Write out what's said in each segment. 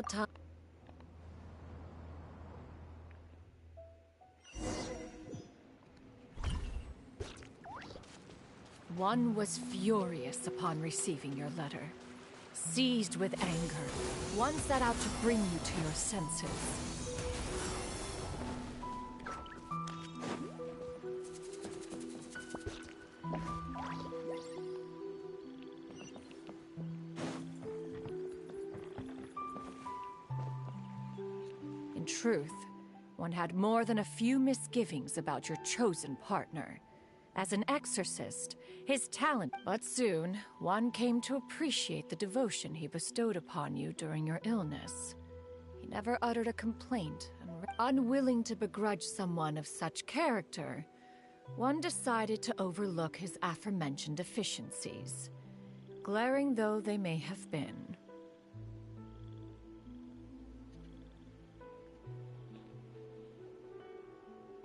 time. One was furious upon receiving your letter. Seized with anger, one set out to bring you to your senses. In truth, one had more than a few misgivings about your chosen partner. As an exorcist, his talent, but soon, one came to appreciate the devotion he bestowed upon you during your illness. He never uttered a complaint, and unwilling to begrudge someone of such character, one decided to overlook his aforementioned deficiencies, glaring though they may have been.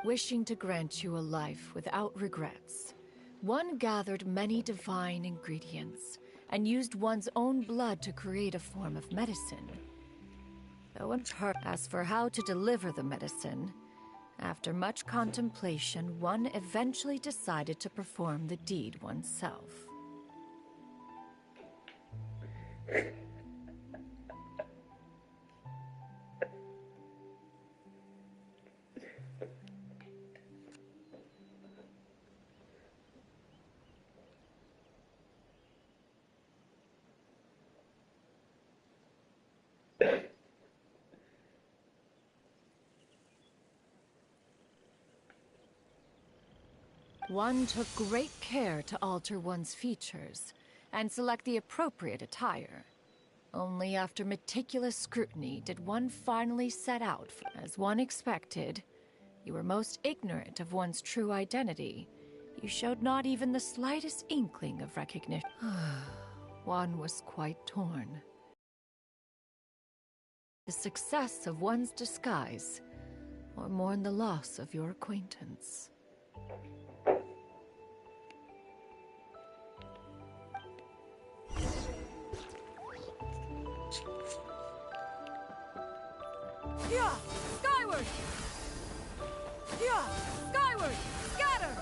Wishing to grant you a life without regrets, one gathered many divine ingredients and used one's own blood to create a form of medicine. Though as for how to deliver the medicine, after much contemplation, one eventually decided to perform the deed oneself. One took great care to alter one's features and select the appropriate attire. Only after meticulous scrutiny did one finally set out. As one expected, you were most ignorant of one's true identity. You showed not even the slightest inkling of recognition. One was quite torn. The success of one's disguise, or mourn the loss of your acquaintance. Yeah! Skyward! Yeah! Skyward! Scatter!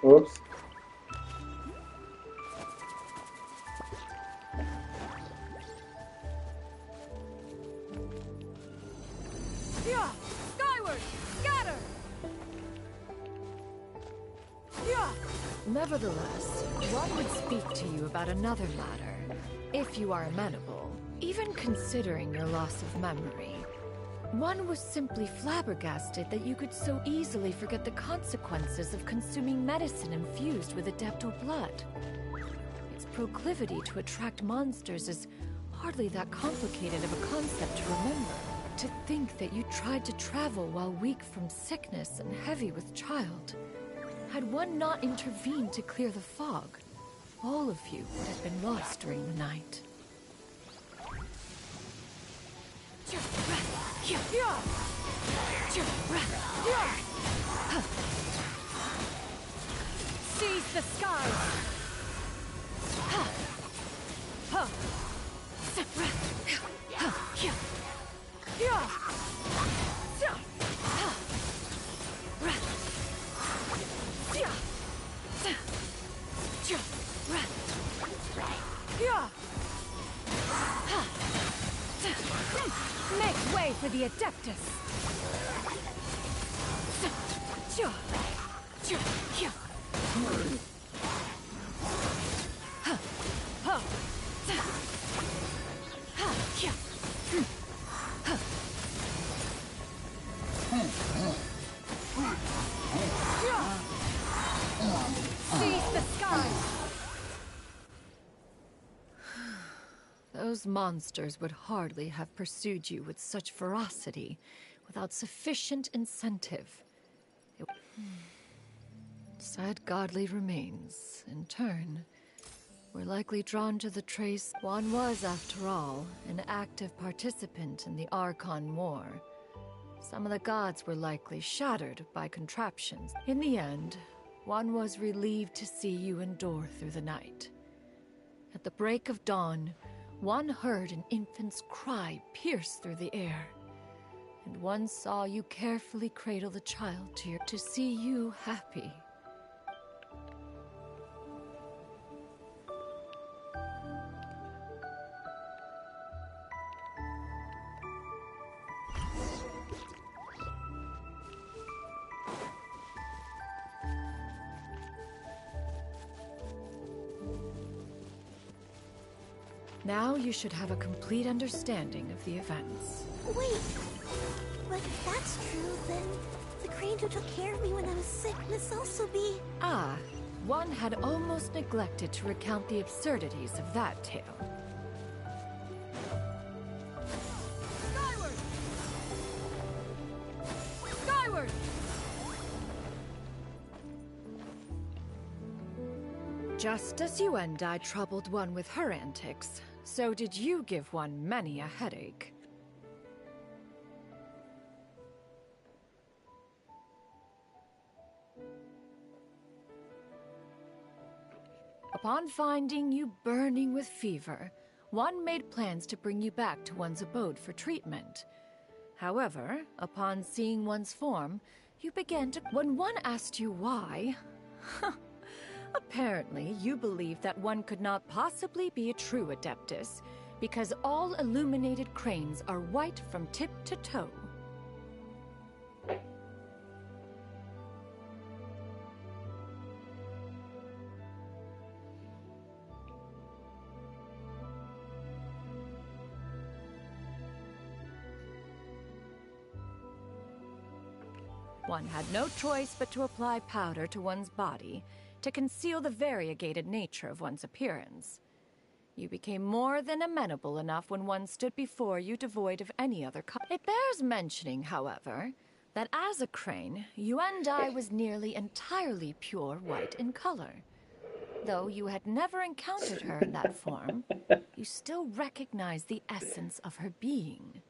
Oops. Yeah! Skyward! Scatter! Yeah! Nevertheless, one would speak to you about another matter, if you are amenable. Even considering your loss of memory, one was simply flabbergasted that you could so easily forget the consequences of consuming medicine infused with adeptal blood. Its proclivity to attract monsters is hardly that complicated of a concept to remember. To think that you tried to travel while weak from sickness and heavy with child. Had one not intervened to clear the fog, all of you would have been lost during the night. Seize the skies! Make way for the Adeptus! Seize the skies! Those monsters would hardly have pursued you with such ferocity without sufficient incentive. Sad godly remains, in turn, were likely drawn to the trace. One was, after all, an active participant in the Archon War. Some of the gods were likely shattered by contraptions. In the end, one was relieved to see you endure through the night. At the break of dawn, one heard an infant's cry pierce through the air, and one saw you carefully cradle the child to see you happy. Now you should have a complete understanding of the events. Wait, but if that's true, then the crane who took care of me when I was sick must also be... Ah, one had almost neglected to recount the absurdities of that tale. Skyward! Skyward! Just as you and I troubled one with her antics, so did you give one many a headache. Upon finding you burning with fever, one made plans to bring you back to one's abode for treatment. However, upon seeing one's form, you began to... When one asked you why... Apparently, you believed that one could not possibly be a true Adeptus, because all illuminated cranes are white from tip to toe. One had no choice but to apply powder to one's body, to conceal the variegated nature of one's appearance. You became more than amenable enough when one stood before you devoid of any other It bears mentioning, however, that as a crane, Yuandai was nearly entirely pure white in color. Though you had never encountered her in that form, you still recognized the essence of her being.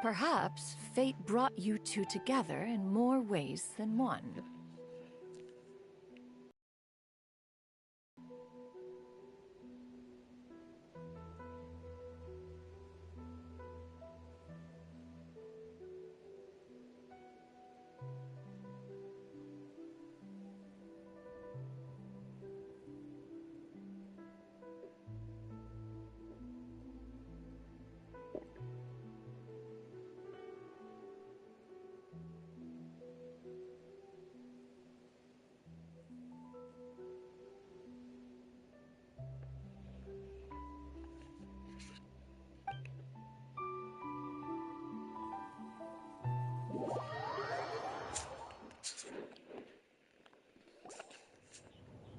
Perhaps fate brought you two together in more ways than one.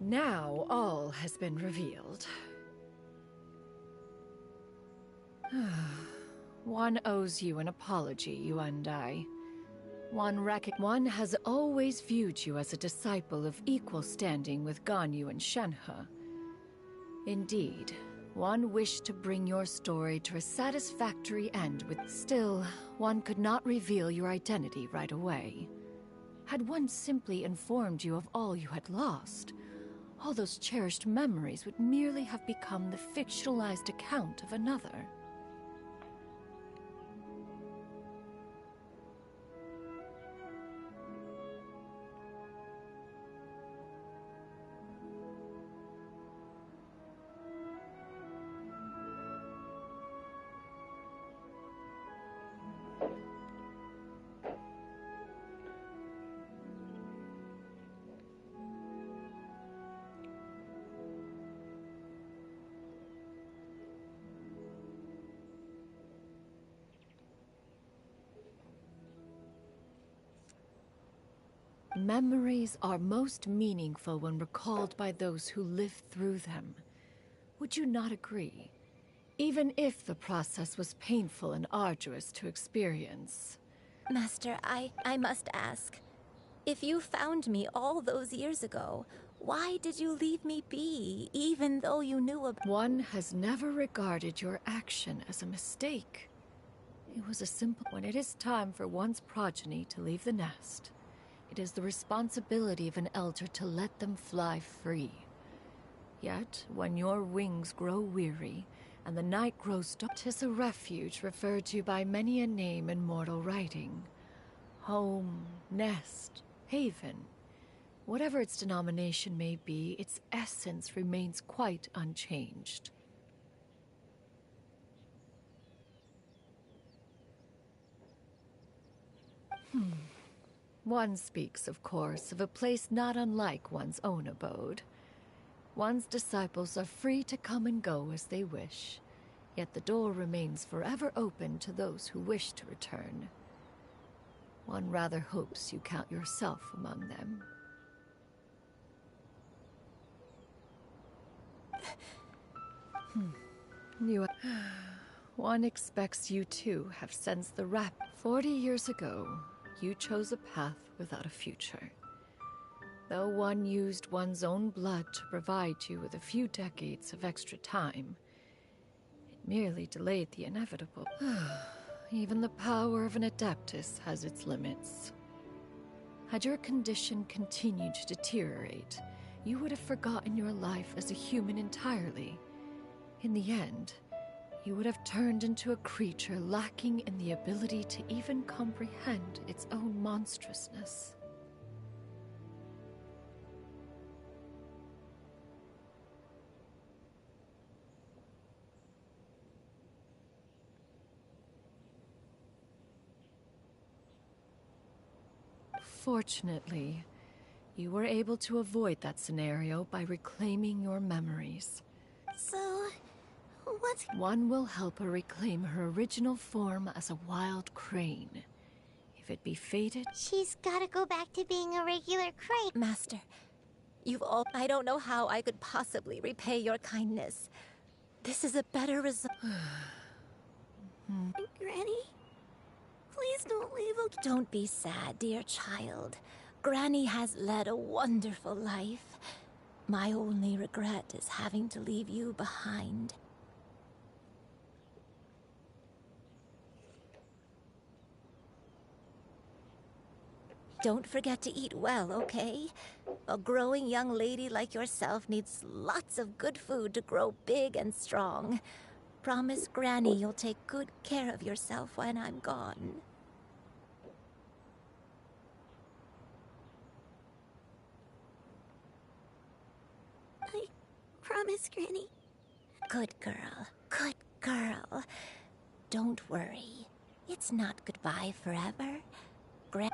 Now all has been revealed. One owes you an apology, you and I. One has always viewed you as a disciple of equal standing with Ganyu and Shenhe. Indeed, one wished to bring your story to a satisfactory end with... Still, one could not reveal your identity right away. Had one simply informed you of all you had lost, all those cherished memories would merely have become the fictionalized account of another. Memories are most meaningful when recalled by those who lived through them. Would you not agree? Even if the process was painful and arduous to experience. Master, I must ask. If you found me all those years ago, why did you leave me be, even though you knew about— One has never regarded your action as a mistake. It was a simple— When it is time for one's progeny to leave the nest, it is the responsibility of an elder to let them fly free. Yet, when your wings grow weary, and the night grows dark, 'tis a refuge referred to by many a name in mortal writing. Home, nest, haven. Whatever its denomination may be, its essence remains quite unchanged. One speaks, of course, of a place not unlike one's own abode. One's disciples are free to come and go as they wish, yet the door remains forever open to those who wish to return. One rather hopes you count yourself among them. One expects you too have sensed the 40 years ago, you chose a path without a future. Though one used one's own blood to provide you with a few decades of extra time, it merely delayed the inevitable. Even the power of an Adeptus has its limits. Had your condition continued to deteriorate, you would have forgotten your life as a human entirely. In the end, you would have turned into a creature lacking in the ability to even comprehend its own monstrousness. Fortunately, you were able to avoid that scenario by reclaiming your memories. So, what's— One will help her reclaim her original form as a wild crane. If it be fated— She's gotta go back to being a regular crane. Master, I don't know how I could possibly repay your kindness. This is a better result. Granny? Please don't leave, okay? Don't be sad, dear child. Granny has led a wonderful life. My only regret is having to leave you behind. Don't forget to eat well, okay? A growing young lady like yourself needs lots of good food to grow big and strong. Promise Granny you'll take good care of yourself when I'm gone. I promise, Granny. Good girl. Good girl. Don't worry. It's not goodbye forever.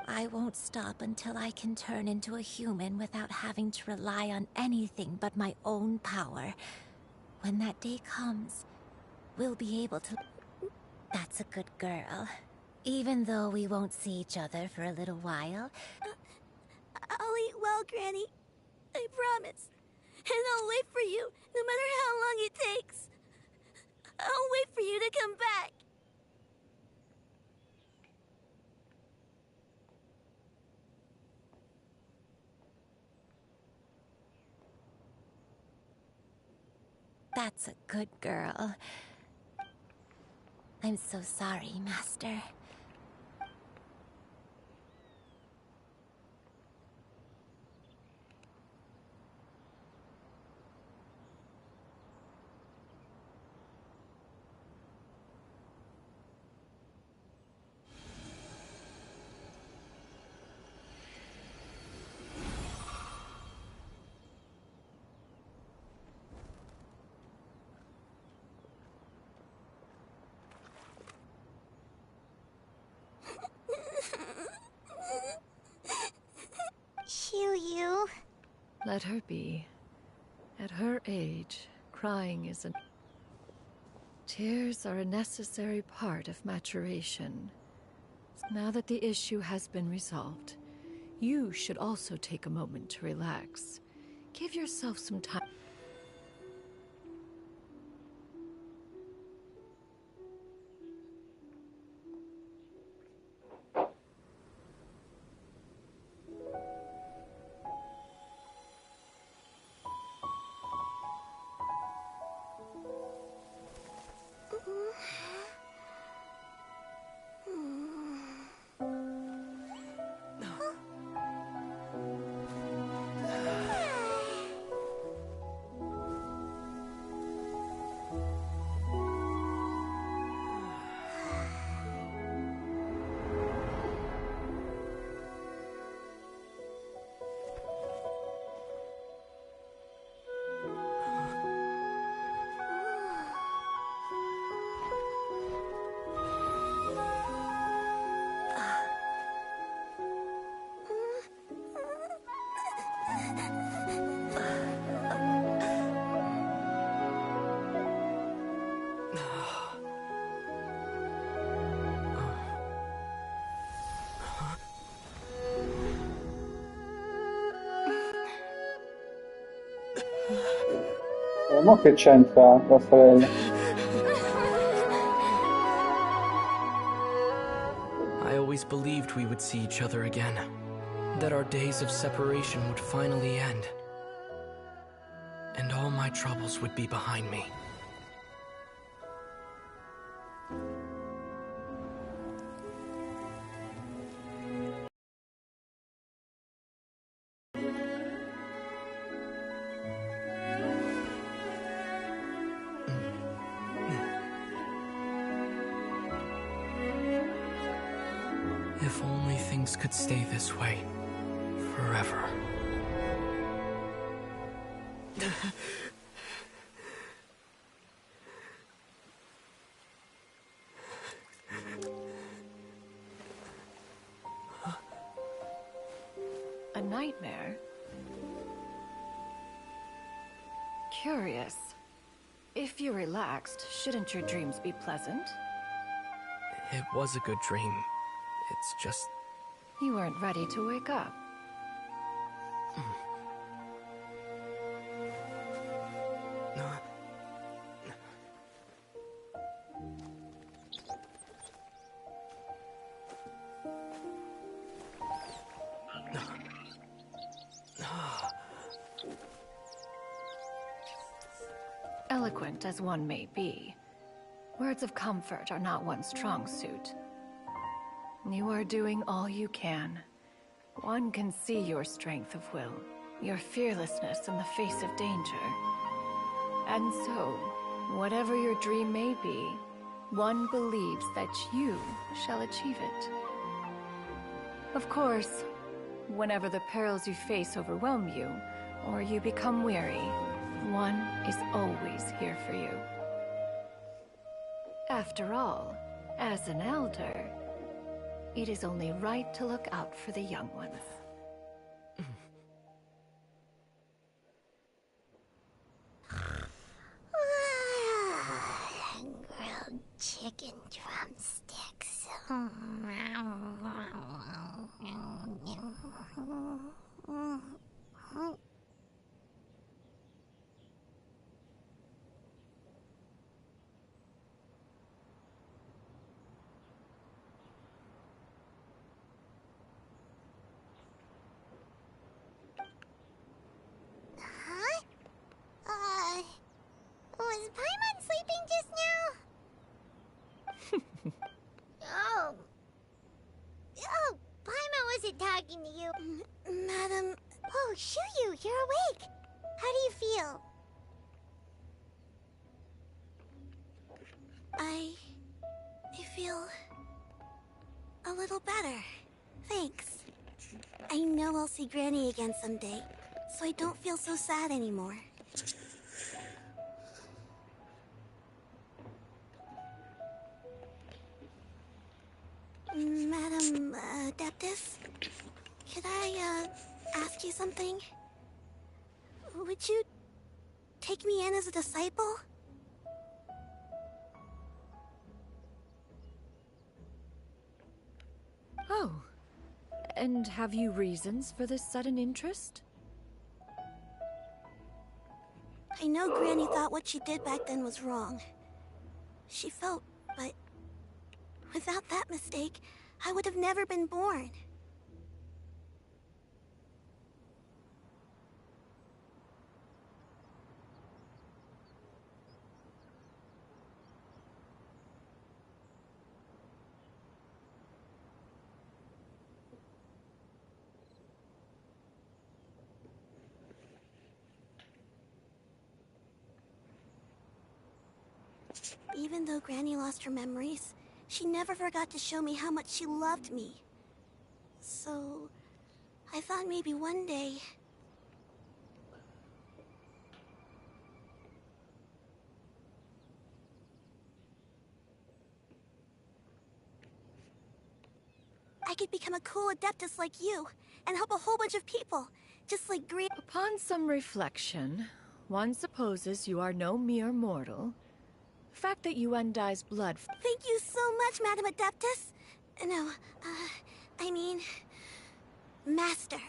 I won't stop until I can turn into a human without having to rely on anything but my own power. When that day comes, we'll be able to— That's a good girl. Even though we won't see each other for a little while. I'll eat well, Granny. I promise. And I'll wait for you, no matter how long it takes. I'll wait for you to come back. That's a good girl. I'm so sorry, Master. You. Let her be. At her age, crying isn't— Tears are a necessary part of maturation. Now that the issue has been resolved, you should also take a moment to relax. Give yourself some time. Mo che c'entra la sorella? I always believed we would see each other again. That our days of separation would finally end. And all my troubles would be behind me. If only things could stay this way forever. A nightmare? Curious. If you're relaxed, shouldn't your dreams be pleasant? It was a good dream. It's just... You weren't ready to wake up. Eloquent as one may be, words of comfort are not one's strong suit. You are doing all you can. One can see your strength of will, your fearlessness in the face of danger. And so, whatever your dream may be, one believes that you shall achieve it. Of course, whenever the perils you face overwhelm you, or you become weary, one is always here for you. After all, as an elder, it is only right to look out for the young ones. Grilled chicken drumsticks. Was Paimon sleeping just now? Oh. Oh, Paimon wasn't talking to you. Madam... Oh, Shuyu, you're awake. How do you feel? I feel... a little better. Thanks. I know I'll see Granny again someday, so I don't feel so sad anymore. Madam Adeptus, could I ask you something? Would you take me in as a disciple? Oh, and have you reasons for this sudden interest? I know Granny thought what she did back then was wrong. She felt, but without that mistake, I would have never been born. Even though Granny lost her memories, she never forgot to show me how much she loved me. So, I thought maybe one day... I could become a cool Adeptus like you, and help a whole bunch of people, just like Upon some reflection, one supposes you are no mere mortal. The fact that you undyes blood... Thank you so much, Madam Adeptus. No, I mean... Master.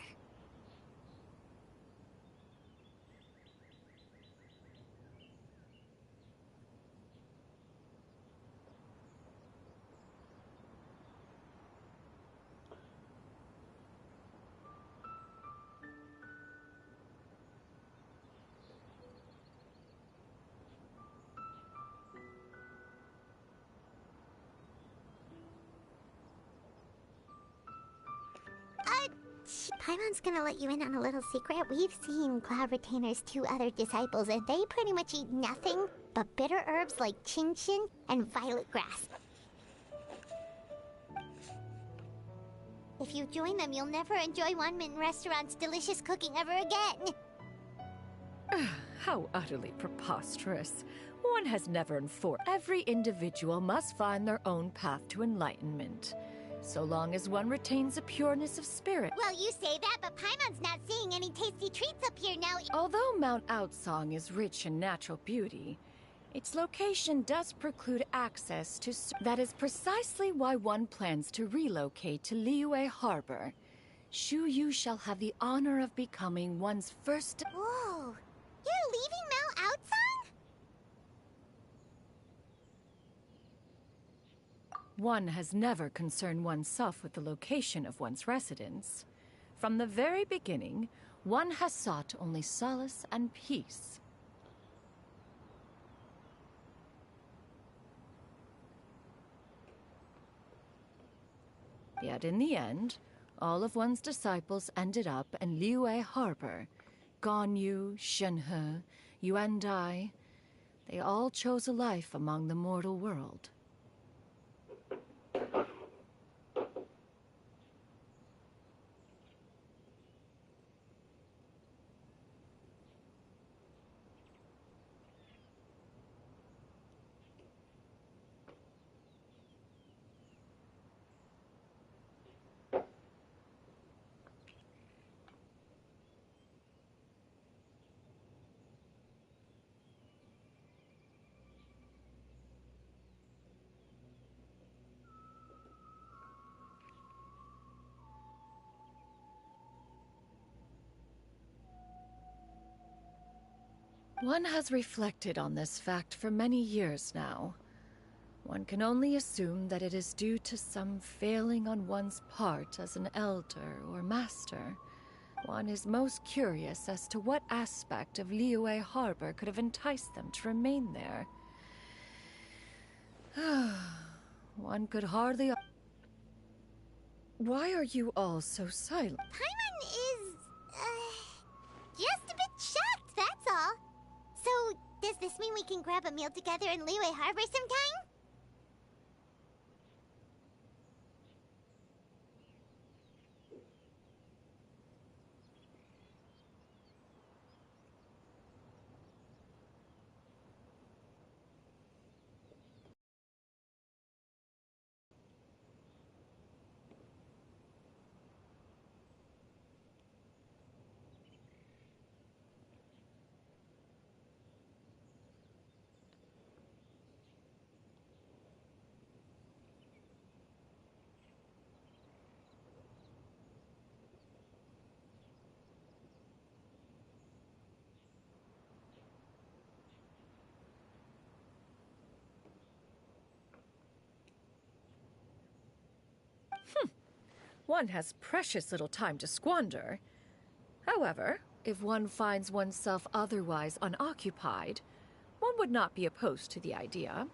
Paimon's gonna let you in on a little secret. We've seen Cloud Retainer's 2 other disciples, and they pretty much eat nothing but bitter herbs like chin-chin and violet grass. If you join them, you'll never enjoy One Min Restaurant's delicious cooking ever again. How utterly preposterous. One has never enforced. Every individual must find their own path to enlightenment, so long as one retains a pureness of spirit. Well, you say that, but Paimon's not seeing any tasty treats up here now. Although Mount Outsong is rich in natural beauty, its location does preclude access to... That is precisely why one plans to relocate to Liyue Harbor. Shu Yu shall have the honor of becoming one's first... Whoa! You're leaving Mount Outsong? One has never concerned oneself with the location of one's residence. From the very beginning, one has sought only solace and peace. Yet in the end, all of one's disciples ended up in Liyue Harbor. Ganyu, Shenhe, Yuandai, they all chose a life among the mortal world. One has reflected on this fact for many years now. One can only assume that it is due to some failing on one's part as an elder or master. One is most curious as to what aspect of Liyue Harbor could have enticed them to remain there. One could hardly... Why are you all so silent? Paimon is, just a bit shocked, that's all. So, does this mean we can grab a meal together in Liyue Harbor sometime? One has precious little time to squander. However, if one finds oneself otherwise unoccupied, one would not be opposed to the idea.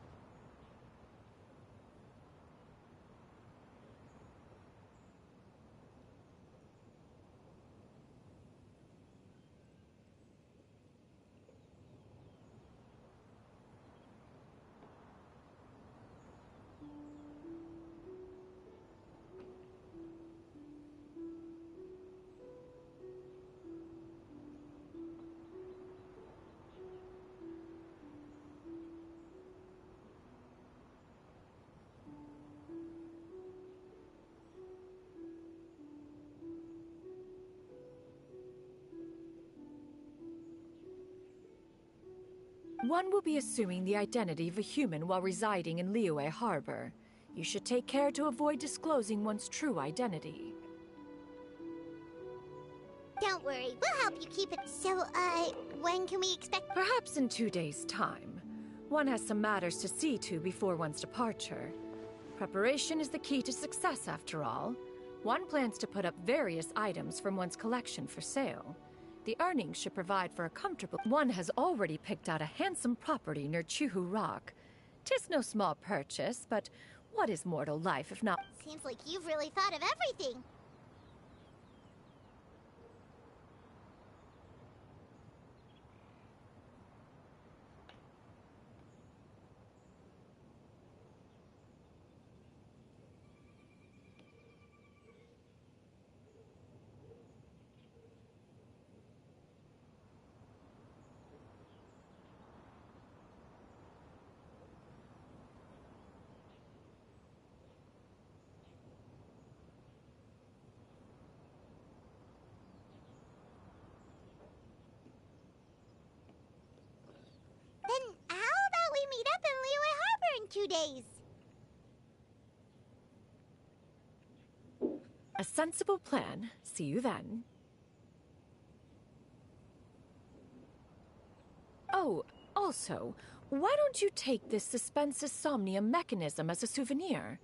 One will be assuming the identity of a human while residing in Liyue Harbor. You should take care to avoid disclosing one's true identity. Don't worry, we'll help you keep it. So, when can we expect... Perhaps in 2 days' time. One has some matters to see to before one's departure. Preparation is the key to success, after all. One plans to put up various items from one's collection for sale. The earnings should provide for a comfortable... One has already picked out a handsome property near Chuhu Rock. 'Tis no small purchase, but what is mortal life if not... Seems like you've really thought of everything. days. A sensible plan. See you then. Oh, also, why don't you take this suspense insomnia mechanism as a souvenir?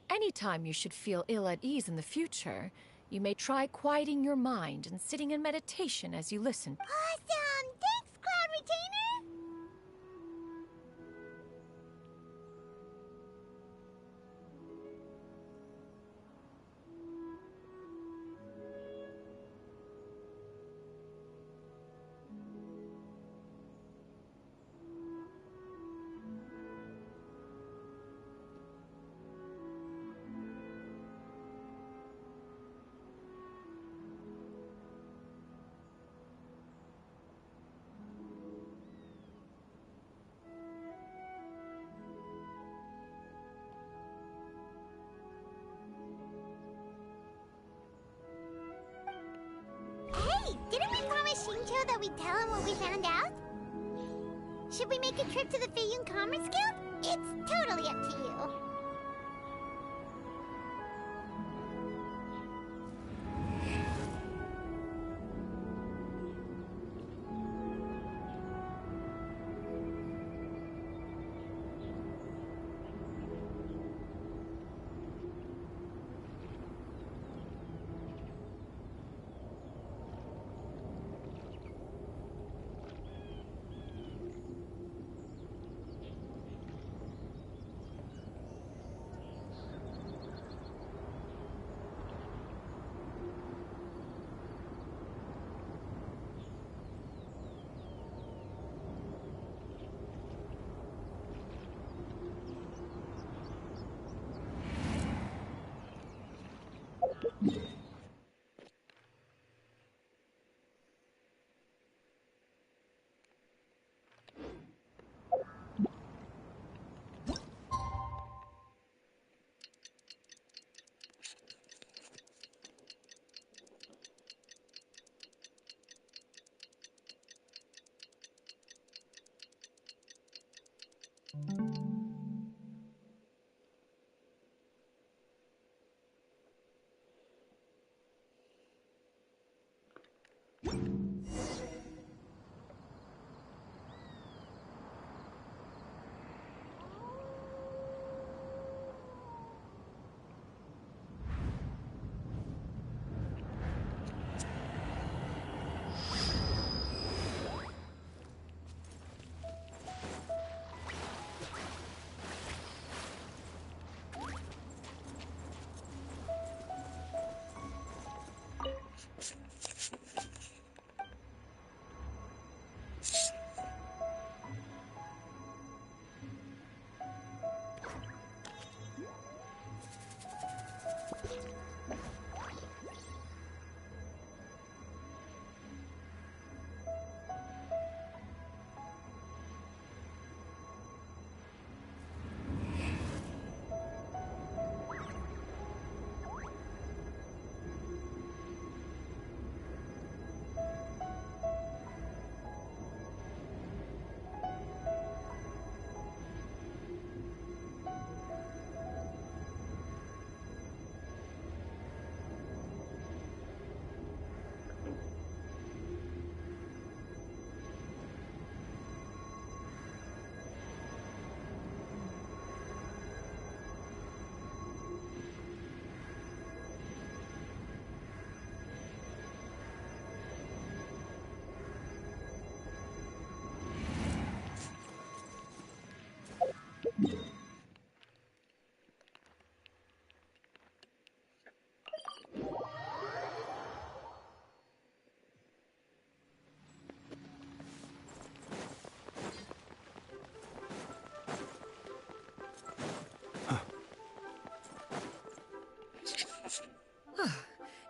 Anytime you should feel ill at ease in the future, you may try quieting your mind and sitting in meditation as you listen. Awesome! Thanks, Cloud Retainer! Hey, didn't we promise Shinjo that we'd tell him what we found out? Should we make a trip to the Feiyun Commerce Guild? It's totally up to you.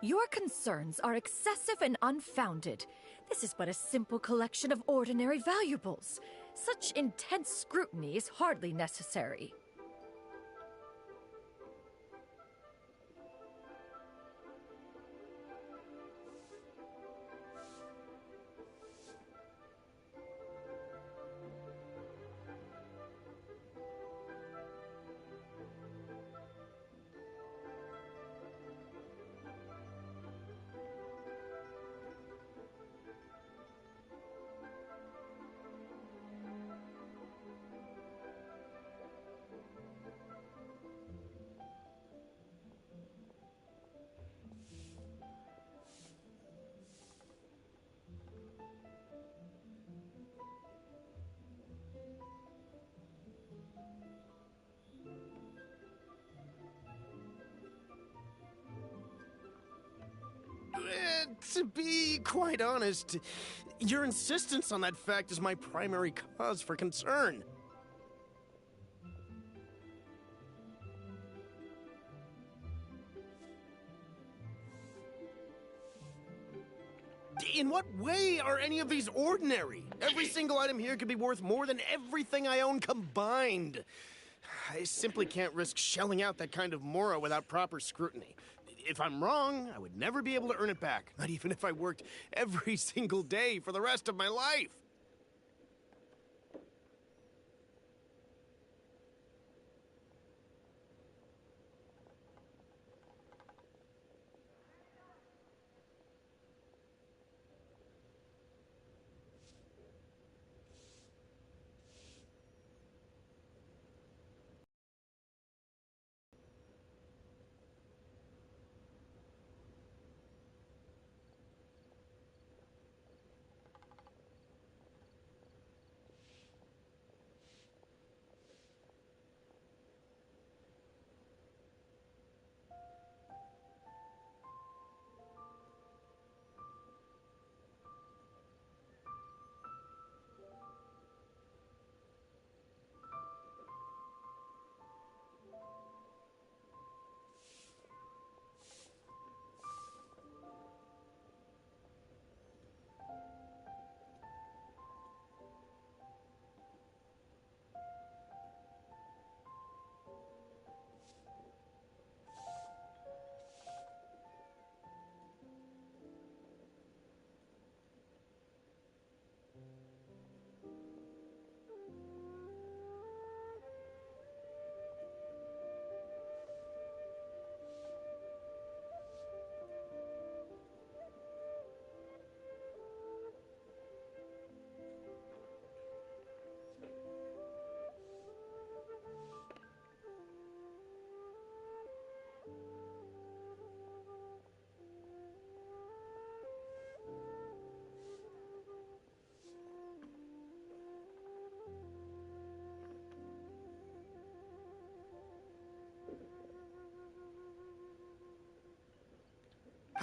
Your concerns are excessive and unfounded. This is but a simple collection of ordinary valuables. Such intense scrutiny is hardly necessary. To be quite honest, your insistence on that fact is my primary cause for concern. In what way are any of these ordinary? Every single item here could be worth more than everything I own combined. I simply can't risk shelling out that kind of mora without proper scrutiny. If I'm wrong, I would never be able to earn it back, not even if I worked every single day for the rest of my life.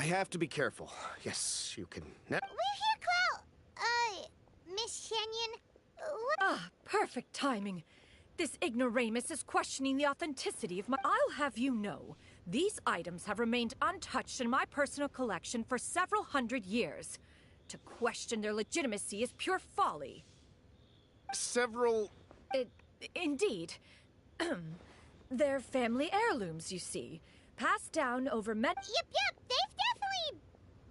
I have to be careful. Yes, you can. We're here, Clow! Miss Shanyon, what? Ah, perfect timing. This ignoramus is questioning the authenticity of my... I'll have you know, these items have remained untouched in my personal collection for several hundred years. To question their legitimacy is pure folly. Several... Indeed. They're family heirlooms, you see. Passed down over Yep, they've definitely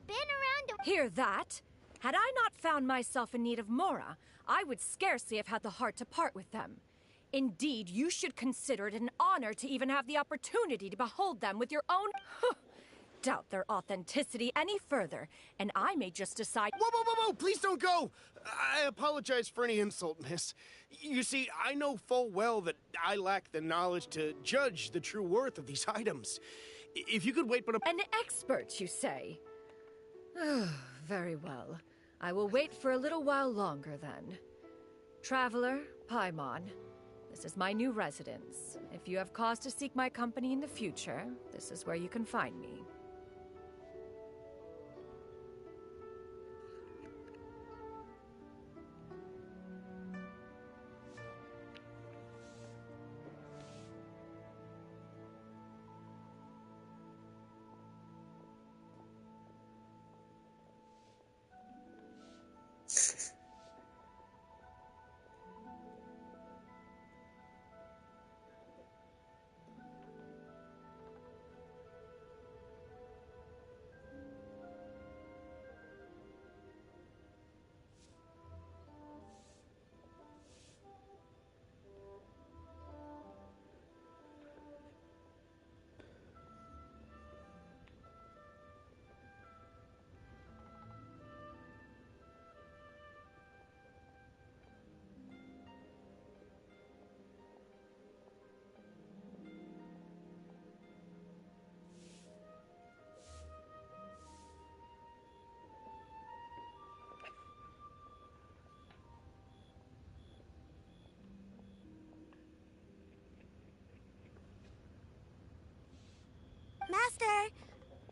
been around. Hear that? Had I not found myself in need of mora, I would scarcely have had the heart to part with them. Indeed, you should consider it an honor to even have the opportunity to behold them with your own... Doubt their authenticity any further, and I may just decide... Whoa! Please don't go! I apologize for any insult, miss. You see, I know full well that I lack the knowledge to judge the true worth of these items. If you could wait but An expert, you say? Very well. I will wait for a little while longer, then. Traveler, Paimon, this is my new residence. If you have cause to seek my company in the future, this is where you can find me. Master!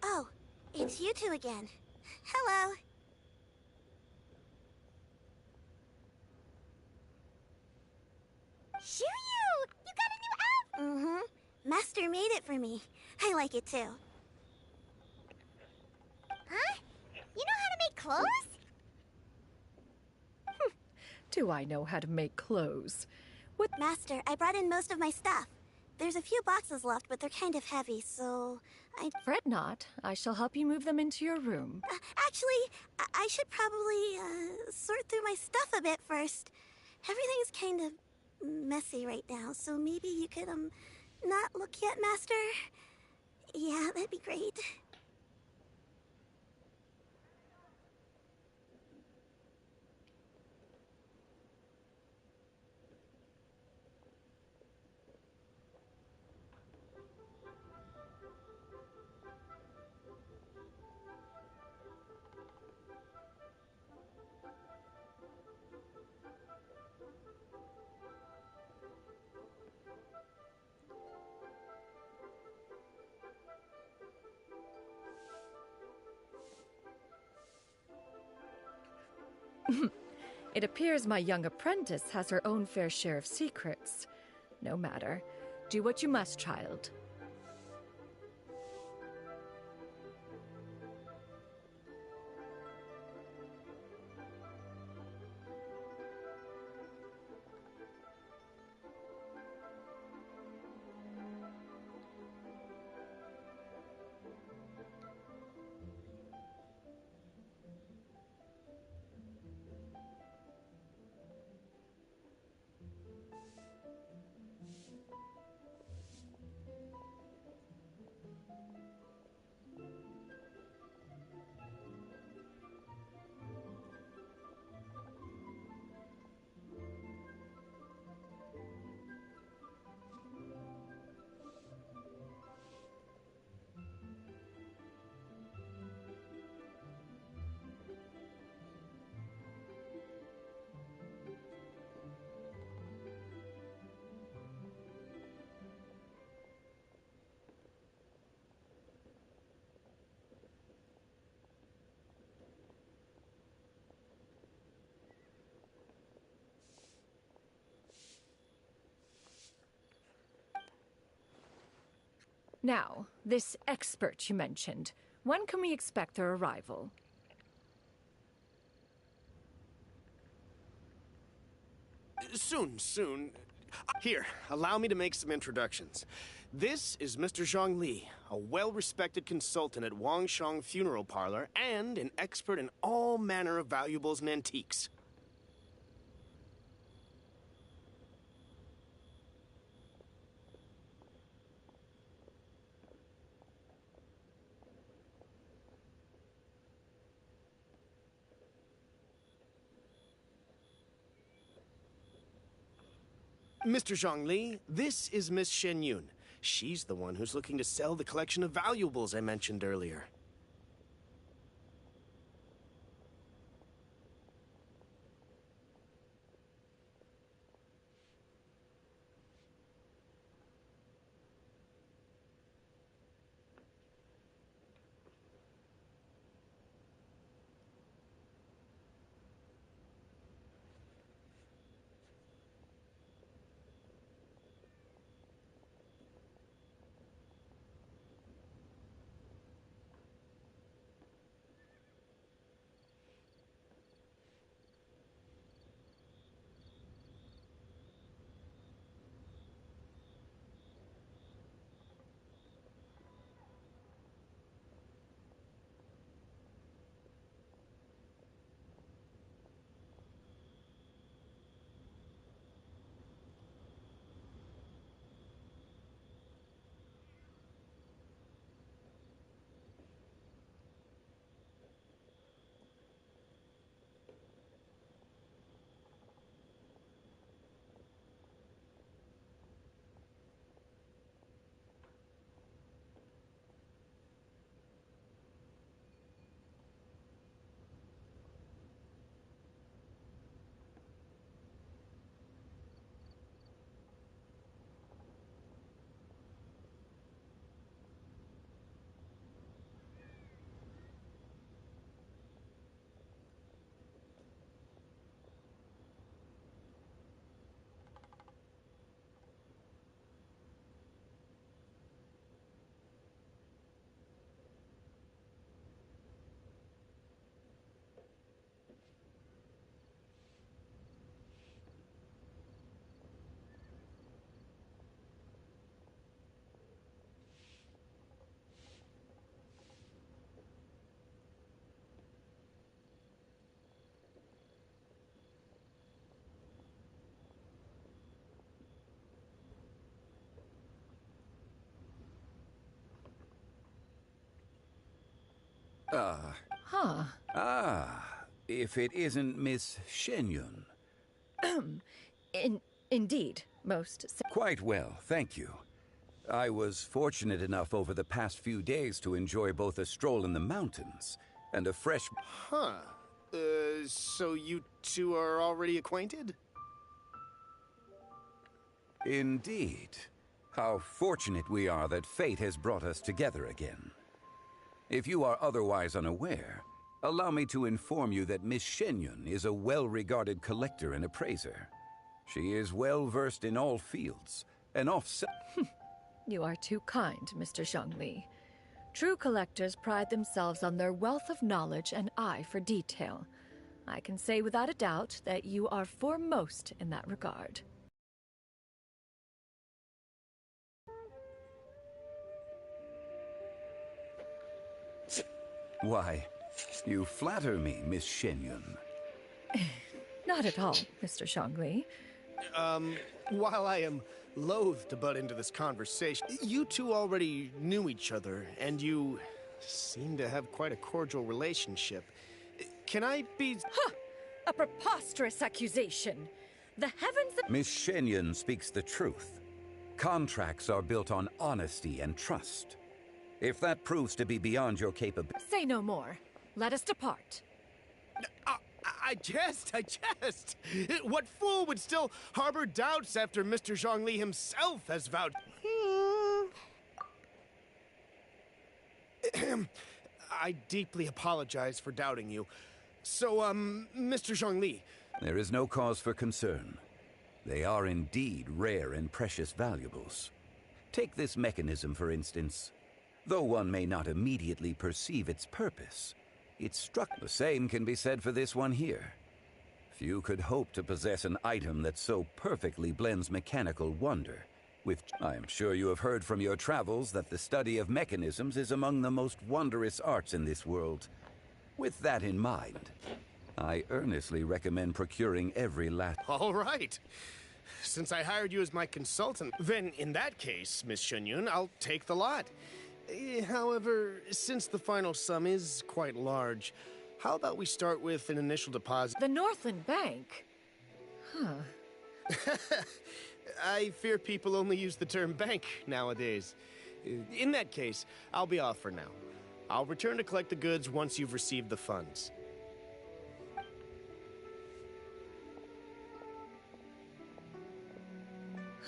Oh, it's you two again. Hello. Shoo you! You got a new outfit! Mm-hmm. Master made it for me. I like it too. Huh? You know how to make clothes? Do I know how to make clothes? What? Master, I brought in most of my stuff. There's a few boxes left, but they're kind of heavy, so Fret not. I shall help you move them into your room. Actually, I should probably, sort through my stuff a bit first. Everything's kind of messy right now, so maybe you could, not look yet, Master? Yeah, that'd be great. It appears my young apprentice has her own fair share of secrets. No matter. Do what you must, child. Now, this expert you mentioned. When can we expect their arrival? Soon. Here, allow me to make some introductions. This is Mr. Zhang Li, a well-respected consultant at Wangshang Funeral Parlor and an expert in all manner of valuables and antiques. Mr. Zhang Li, this is Miss Shen Yun. She's the one who's looking to sell the collection of valuables I mentioned earlier. Huh. If it isn't Miss Shenyun. Indeed, Quite well, thank you. I was fortunate enough over the past few days to enjoy both a stroll in the mountains and a fresh... Huh. So you two are already acquainted? Indeed. How fortunate we are that fate has brought us together again. If you are otherwise unaware, allow me to inform you that Miss Shenyun is a well-regarded collector and appraiser. She is well-versed in all fields, and You are too kind, Mr. Zhongli. True collectors pride themselves on their wealth of knowledge and eye for detail. I can say without a doubt that you are foremost in that regard. Why, you flatter me, Miss Shenyun. Not at all, Mr. Zhongli. While I am loath to butt into this conversation, you two already knew each other, and you seem to have quite a cordial relationship. Can I be... Ha! A preposterous accusation! The heavens... Miss Shenyun speaks the truth. Contracts are built on honesty and trust. If that proves to be beyond your capability... Say no more. Let us depart. I jest. What fool would still harbor doubts after Mr. Zhongli himself has vowed... I deeply apologize for doubting you. So, Mr. Zhongli... There is no cause for concern. They are indeed rare and precious valuables. Take this mechanism, for instance. Though one may not immediately perceive its purpose, it struck. The same can be said for this one here. Few could hope to possess an item that so perfectly blends mechanical wonder with... I am sure you have heard from your travels that the study of mechanisms is among the most wondrous arts in this world. With that in mind, I earnestly recommend procuring every last... All right. Since I hired you as my consultant, then in that case, Miss Shenyun, I'll take the lot. However, since the final sum is quite large, how about we start with an initial deposit? The Northland Bank? I fear people only use the term bank nowadays. In that case, I'll be off for now. I'll return to collect the goods once you've received the funds.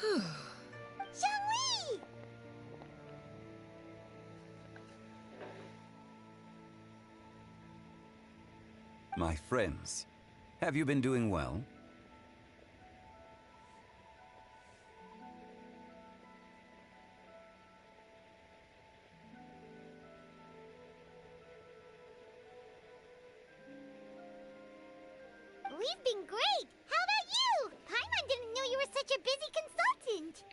Zhongli! My friends, have you been doing well? We've been great! How about you? Paimon didn't know you were such a busy consultant!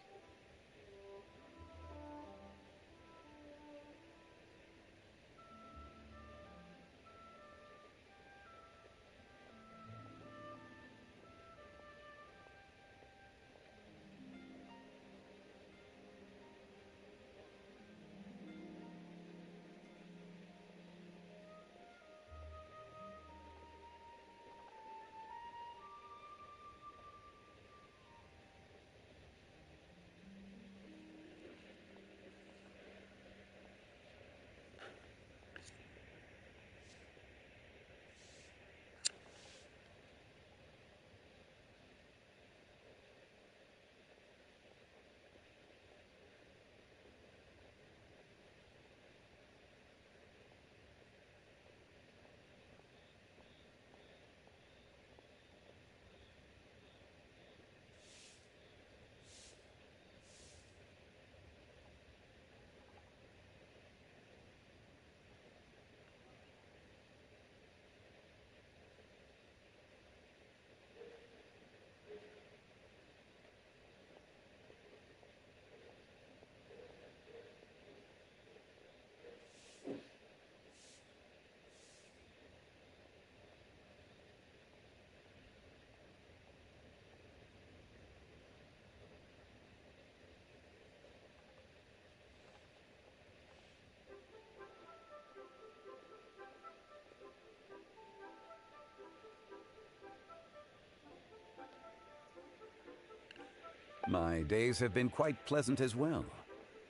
My days have been quite pleasant as well.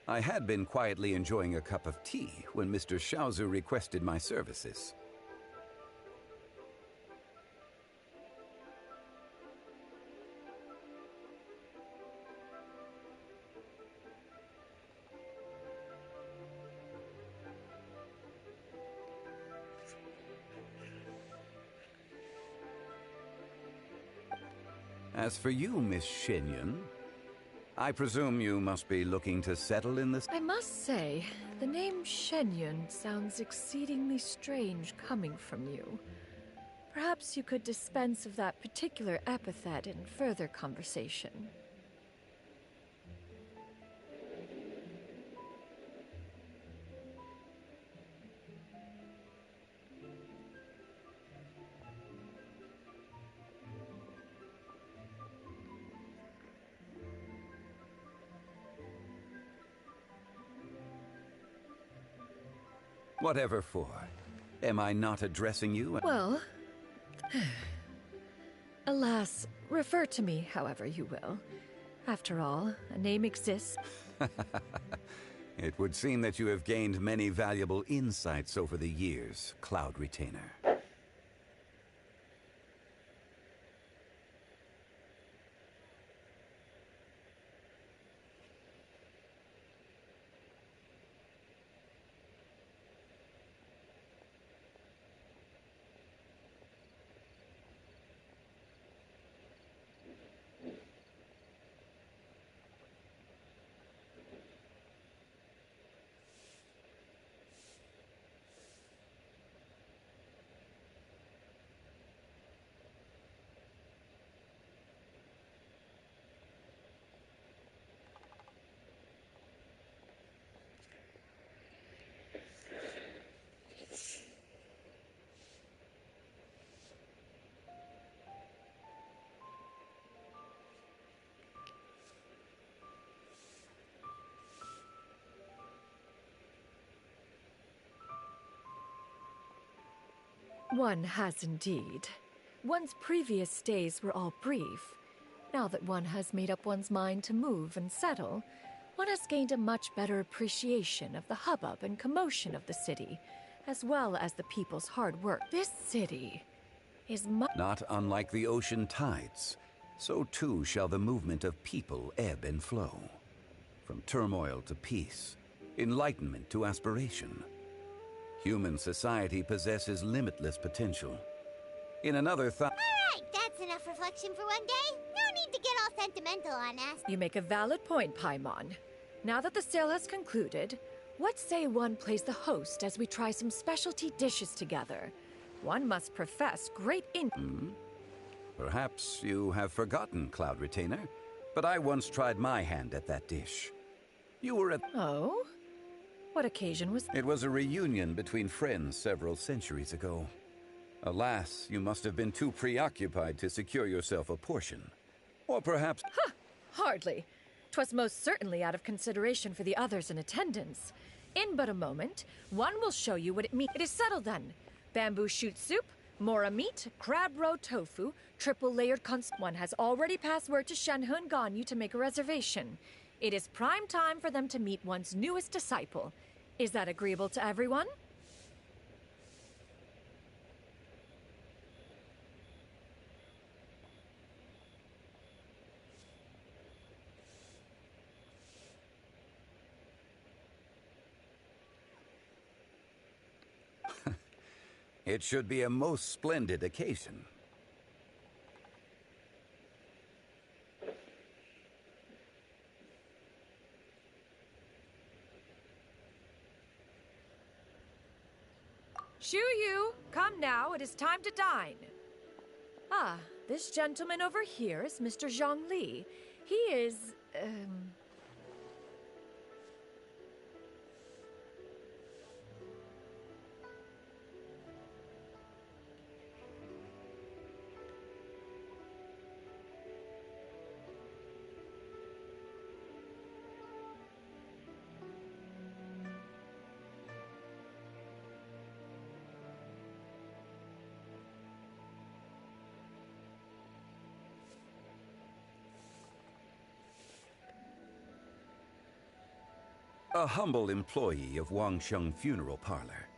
I had been quietly enjoying a cup of tea when Mr. Xiaozu requested my services. As for you, Miss Shenyun, I presume you must be looking to settle in this... I must say, the name Shenyun sounds exceedingly strange coming from you. Perhaps you could dispense of that particular epithet in further conversation. Whatever for? Am I not addressing you? Well, alas, refer to me however you will. After all, a name exists. It would seem that you have gained many valuable insights over the years, Cloud Retainer. One has indeed. One's previous days were all brief. Now that one has made up one's mind to move and settle, one has gained a much better appreciation of the hubbub and commotion of the city, as well as the people's hard work. This city is Not unlike the ocean tides, so too shall the movement of people ebb and flow. From turmoil to peace, enlightenment to aspiration. Human society possesses limitless potential. In another Alright, that's enough reflection for one day. No need to get all sentimental on us. You make a valid point, Paimon. Now that the sale has concluded, what say one plays the host as we try some specialty dishes together? One must profess great Perhaps you have forgotten, Cloud Retainer, but I once tried my hand at that dish. You were at... Oh? What occasion was... It was a reunion between friends several centuries ago. Alas, you must have been too preoccupied to secure yourself a portion. Or perhaps... Hardly. 'Twas most certainly out of consideration for the others in attendance. In but a moment, one will show you what it means. It is settled then. Bamboo shoot soup, mora meat, crab roe tofu, triple layered One has already passed word to Shenhe Ganyu to make a reservation. It is prime time for them to meet one's newest disciple. Is that agreeable to everyone? It should be a most splendid occasion. Shu Yu, come now, it is time to dine. Ah, this gentleman over here is Mr. Zhang Li. He is, A humble employee of Wangsheng Funeral Parlor.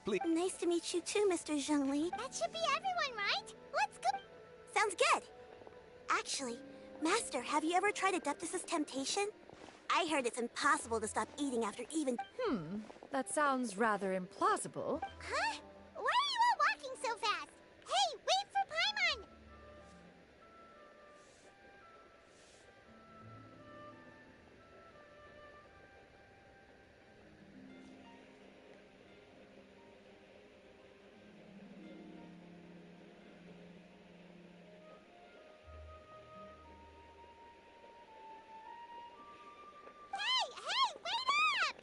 Please. Nice to meet you too, Mr. Zhengli. That should be everyone, right? Let's go. Sounds good. Actually, Master, have you ever tried Adeptus' temptation? I heard it's impossible to stop eating after even... That sounds rather implausible. Huh? Why are you all walking so fast? Hey, wait for Paimon! Hey, wait up!